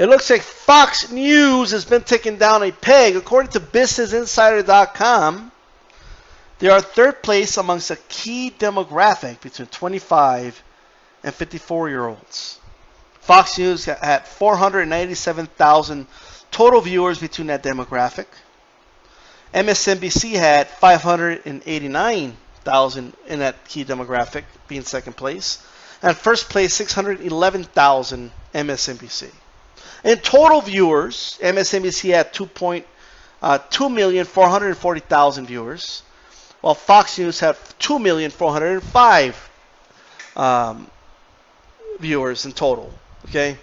It looks like Fox News has been taken down a peg. According to BusinessInsider.com, they are third place amongst a key demographic between 25 and 54-year-olds. Fox News had 497,000 total viewers between that demographic. MSNBC had 589,000 in that key demographic, being second place. And first place, 611,000 MSNBC. In total viewers, MSNBC had 2,440,000 viewers, while Fox News had 2,405,000 viewers in total. Okay,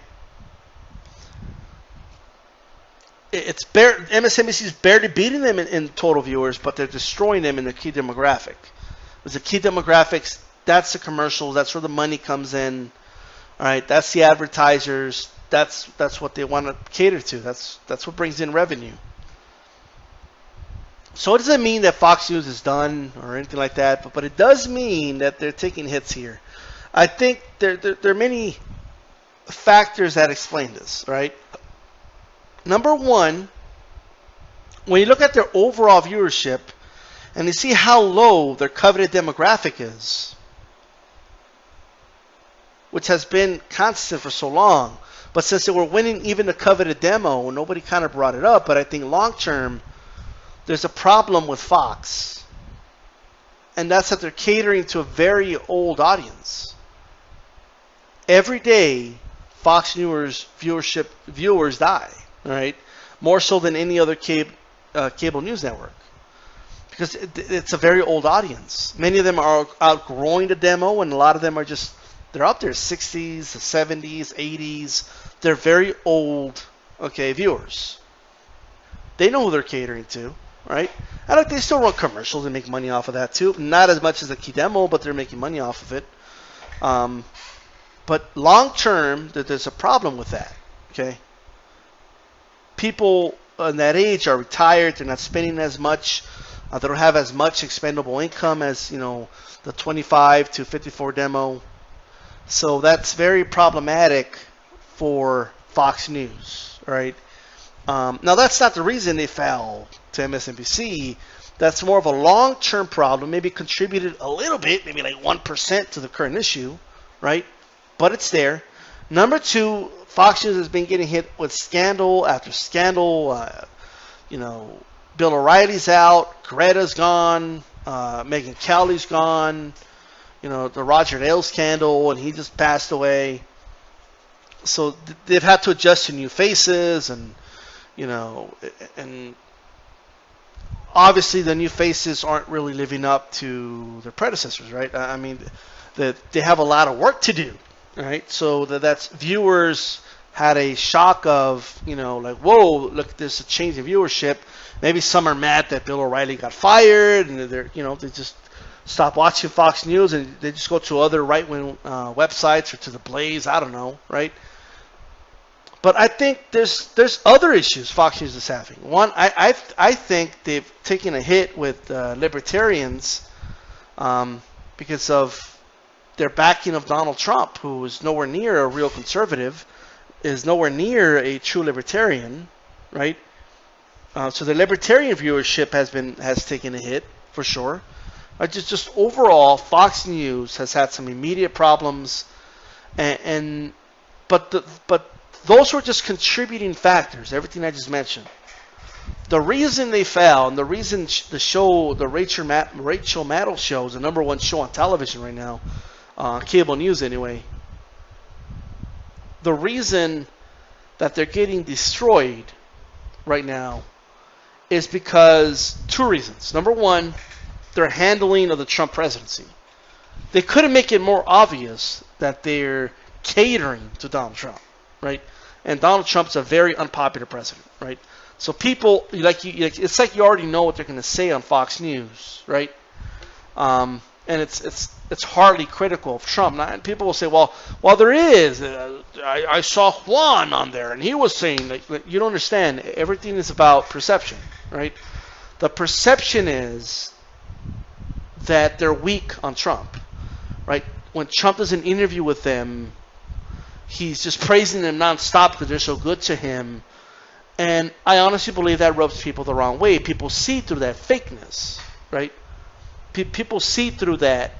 MSNBC is barely beating them in total viewers, but they're destroying them in the key demographic. With the key demographics, that's the commercials. That's where the money comes in. All right, that's the advertisers. That's what they want to cater to. That's what brings in revenue. So it doesn't mean that Fox News is done or anything like that, but it does mean that they're taking hits here. I think there are many factors that explain this, right? Number one, when you look at their overall viewership and you see how low their coveted demographic is, which has been constant for so long, but since they were winning even the coveted demo, nobody kind of brought it up. But I think long term, there's a problem with Fox, and that's that they're catering to a very old audience. Every day, Fox News viewers die, right? More so than any other cable news network, because it's a very old audience. Many of them are outgrowing the demo, and a lot of them are just, they're up there 60s, 70s, 80s. They're very old, okay, viewers. They know who they're catering to, right? I think they still run commercials and make money off of that too. Not as much as the key demo, but they're making money off of it. But long term, there's a problem with that, okay? People in that age are retired. They're not spending as much. They don't have as much expendable income as, the 25 to 54 demo. So that's very problematic for Fox News, right? Now, that's not the reason they fell to MSNBC. That's more of a long-term problem, maybe contributed a little bit, maybe like 1% to the current issue, right? But it's there. Number two, Fox News has been getting hit with scandal after scandal. Bill O'Reilly's out, Greta's gone, Megyn Kelly's gone, the Roger Ailes scandal, and he just passed away. So they've had to adjust to new faces, and obviously the new faces aren't really living up to their predecessors, right? I mean, they have a lot of work to do, right? So that's viewers had a shock of, like, whoa, look, there's a change in viewership. Maybe some are mad that Bill O'Reilly got fired, and they just stop watching Fox News and they just go to other right-wing websites or to the Blaze. I don't know, right? But I think there's other issues Fox News is having. One, I think they've taken a hit with libertarians because of their backing of Donald Trump, who is nowhere near a real conservative, is nowhere near a true libertarian, right? So the libertarian viewership has taken a hit for sure. Just overall, Fox News has had some immediate problems, but those were just contributing factors. Everything I just mentioned. The reason they fell, and the reason the Rachel Maddow show is the #1 show on television right now, cable news anyway. The reason that they're getting destroyed right now is because two reasons. Number one, their handling of the Trump presidency. They couldn't make it more obvious that they're catering to Donald Trump, right? And Donald Trump's a very unpopular president, right? So people, it's like you already know what they're going to say on Fox News, right? And it's hardly critical of Trump. And people will say, well, there is. I saw Juan on there, and he was saying, you don't understand. Everything is about perception, right? The perception is that they're weak on Trump, right? When Trump does an interview with them, he's just praising them nonstop because they're so good to him. And I honestly believe that rubs people the wrong way. People see through that fakeness, right? People see through that,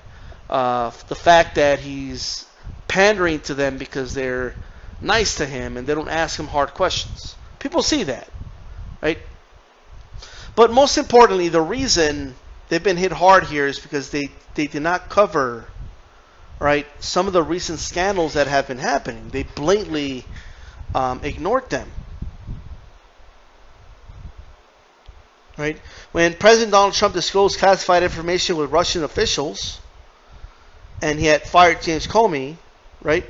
the fact that he's pandering to them because they're nice to him and they don't ask him hard questions. People see that, right? But most importantly, the reason they've been hit hard here is because they did not cover, right, some of the recent scandals that have been happening. They blatantly ignored them. Right? When President Donald Trump disclosed classified information with Russian officials, and he had fired James Comey, right?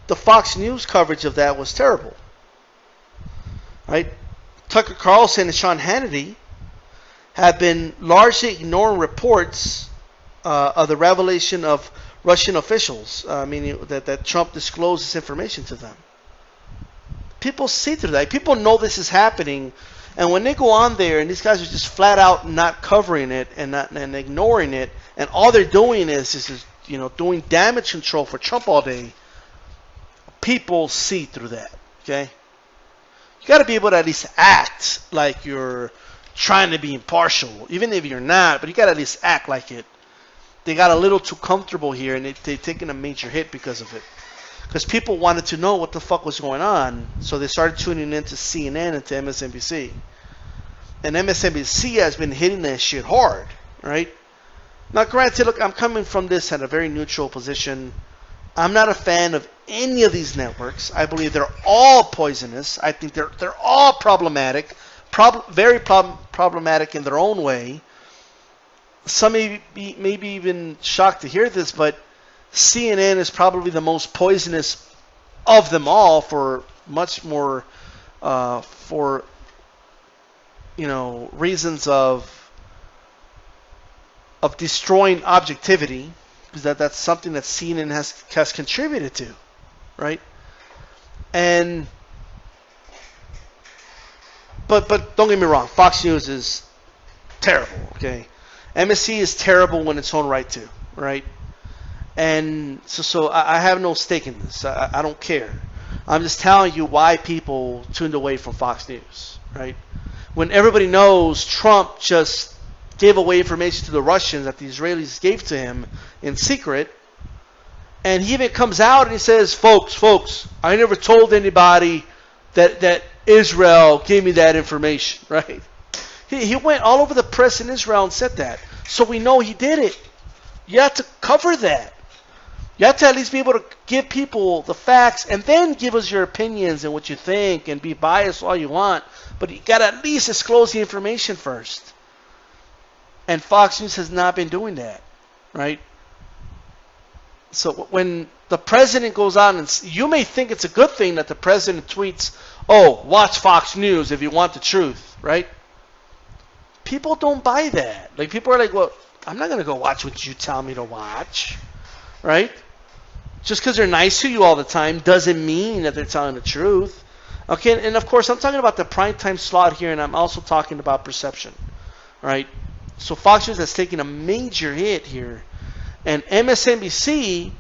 The Fox News coverage of that was terrible. Right? Tucker Carlson and Sean Hannity have been largely ignoring reports of the revelation of Russian officials, meaning that Trump disclosed this information to them. People see through that. People know this is happening. And when they go on there and these guys are just flat out not covering it and ignoring it, and all they're doing is doing damage control for Trump all day, people see through that. Okay, you got to be able to at least act like you're trying to be impartial, even if you're not. But you got to at least act like it. They got a little too comfortable here, and they've taken a major hit because of it. Because people wanted to know what the fuck was going on, so they started tuning into CNN and to MSNBC. And MSNBC has been hitting that shit hard, right? Now, granted, look, I'm coming from this at a very neutral position. I'm not a fan of any of these networks. I believe they're all poisonous. I think they're all problematic, very problematic in their own way. Some may be even shocked to hear this, but CNN is probably the most poisonous of them all for much more, reasons of destroying objectivity, because that's something that CNN has contributed to, right? And but don't get me wrong, Fox News is terrible, okay? MSC is terrible when it's own right too, right? And so I have no stake in this. I don't care. I'm just telling you why people tuned away from Fox News, right? When everybody knows Trump just gave away information to the Russians that the Israelis gave to him in secret, and he even comes out and he says, folks, I never told anybody that Israel gave me that information, right? He went all over the press in Israel and said that. So we know he did it. You have to cover that. You have to at least be able to give people the facts and then give us your opinions and what you think and be biased all you want. But you got to at least disclose the information first. And Fox News has not been doing that, right? So when the president goes on, and you may think it's a good thing that the president tweets, oh, watch Fox News if you want the truth, right? People don't buy that. Like, people are like, well, I'm not going to go watch what you tell me to watch, right? Just because they're nice to you all the time doesn't mean that they're telling the truth. Okay, and of course, I'm talking about the primetime slot here, and I'm also talking about perception, right? So Fox News has taken a major hit here. And MSNBC,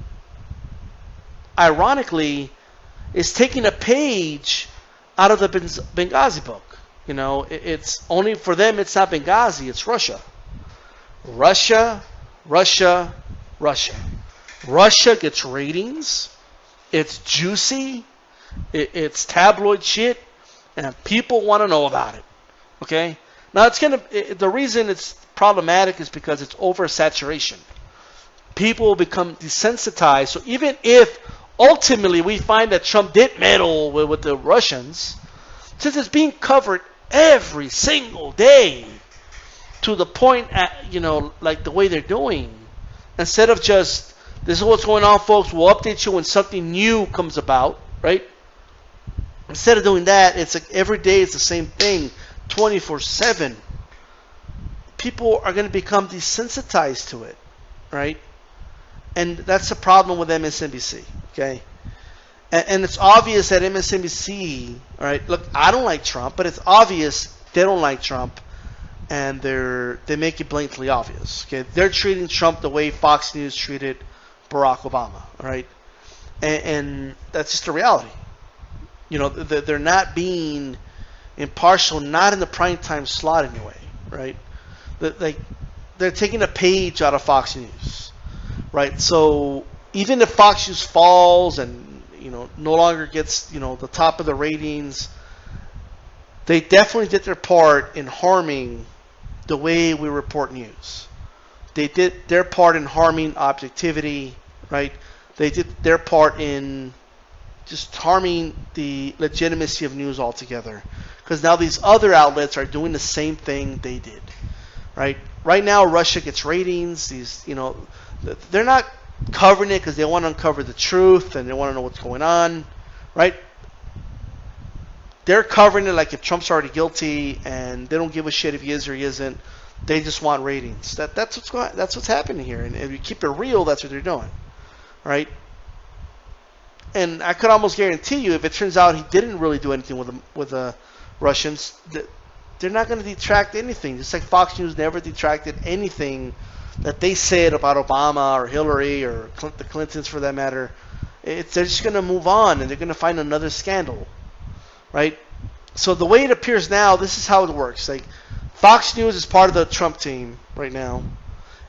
ironically, is taking a page out of the Benghazi book. You know, it's only for them, it's not Benghazi, it's Russia. Russia gets ratings. It's juicy. It's tabloid shit, and people want to know about it. Okay? Now, the reason it's problematic is because it's oversaturation. People will become desensitized. So even if ultimately we find that Trump did meddle with the Russians, since it's being covered every single day to the point, like the way they're doing, instead of just, this is what's going on, folks, we'll update you when something new comes about, right? Instead of doing that, it's like every day it's the same thing, 24/7. People are going to become desensitized to it, right? And that's the problem with MSNBC, okay? And it's obvious that MSNBC, all right, look, I don't like Trump, but it's obvious they don't like Trump, and they make it blatantly obvious, okay? They're treating Trump the way Fox News treated Barack Obama, all right? and that's just the reality. They're not being impartial, not in the prime time slot anyway, right? They're taking a page out of Fox News, right? So even if Fox News falls and no longer gets the top of the ratings, they definitely did their part in harming the way we report news. They did their part in harming objectivity, right? They did their part in just harming the legitimacy of news altogether. Because now these other outlets are doing the same thing they did, right? Right now, Russia gets ratings. They're not covering it because they want to uncover the truth and they want to know what's going on, right? They're covering it like if Trump's already guilty, and they don't give a shit if he is or he isn't. They just want ratings. That's what's happening here. And if you keep it real, that's what they're doing, right? And I could almost guarantee you, if it turns out he didn't really do anything with the Russians, they're not going to detract anything. Just like Fox News never detracted anything that they said about Obama or Hillary or the Clintons, for that matter. They're just going to move on, and they're going to find another scandal, right? So the way it appears now, this is how it works. Like, Fox News is part of the Trump team right now.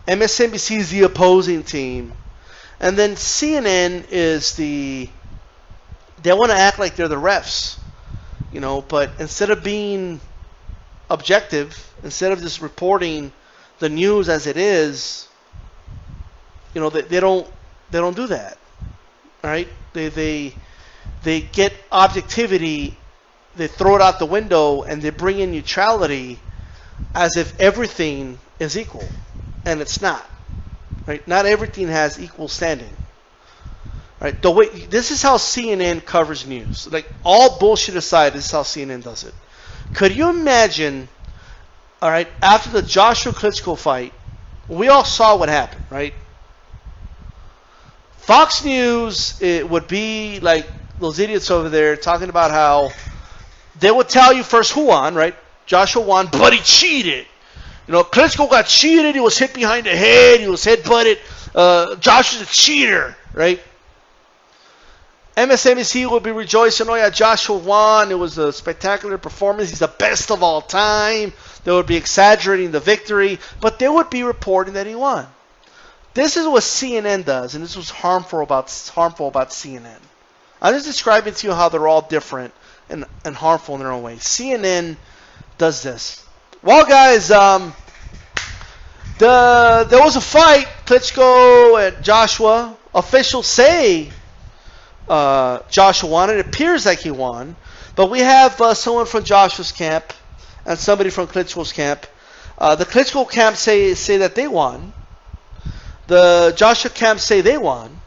MSNBC is the opposing team. And then CNN is they want to act like they're the refs, but instead of being objective, instead of just reporting the news as it is, they don't do that, right? They get objectivity, they throw it out the window, and they bring in neutrality as if everything is equal, and it's not. Right? Not everything has equal standing. Right? This is how CNN covers news. Like, all bullshit aside, this is how CNN does it. Could you imagine, all right, after the Joshua Klitschko fight, we all saw what happened, right? Fox News, it would be like those idiots over there talking about how they would tell you first who won, right? Joshua won, but he cheated. Klitschko got cheated. He was hit behind the head. He was head-butted. Josh was a cheater, right? MSNBC would be rejoicing, oh yeah, Joshua won. It was a spectacular performance. He's the best of all time. They would be exaggerating the victory, but they would be reporting that he won. This is what CNN does, and this was harmful about CNN. I'm just describing to you how they're all different and harmful in their own way. CNN does this. Well, guys, there was a fight, Klitschko and Joshua. Officials say Joshua won. It appears like he won. But we have someone from Joshua's camp and somebody from Klitschko's camp. The Klitschko camp say that they won. The Joshua camp say they won.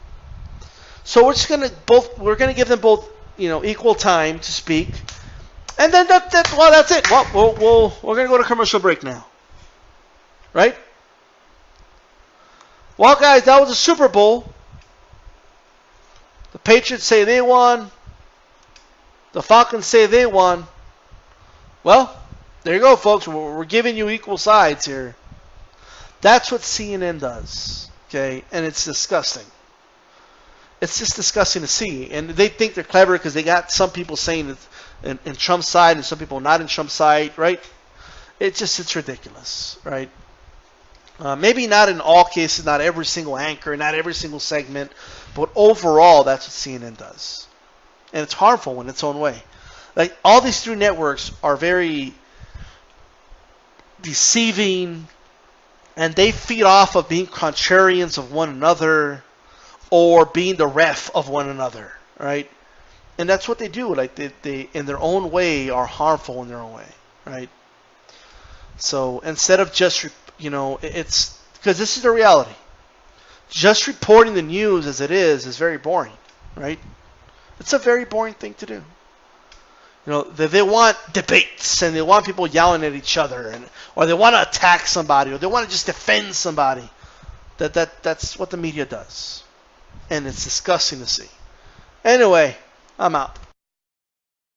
So we're gonna give them both equal time to speak. And then that's it. Well, we're going to go to commercial break now. Right? Well, guys, that was the Super Bowl. The Patriots say they won. The Falcons say they won. Well, there you go, folks. We're giving you equal sides here. That's what CNN does. Okay? And it's disgusting. It's just disgusting to see. And they think they're clever because they got some people saying it's in Trump's side and some people not in Trump's side, right? It's ridiculous, right? Maybe not in all cases, not every single anchor, not every single segment, but overall, that's what CNN does. And it's harmful in its own way. Like, all these three networks are very deceiving, and they feed off of being contrarians of one another or being the ref of one another, right? And that's what they do. Like, they in their own way are harmful in their own way, right? So instead of just, it's because this is the reality. Just reporting the news as it is very boring, right? It's a very boring thing to do. They want debates and they want people yelling at each other, or they want to attack somebody, or they want to just defend somebody. That's what the media does, and it's disgusting to see. Anyway, I'm out.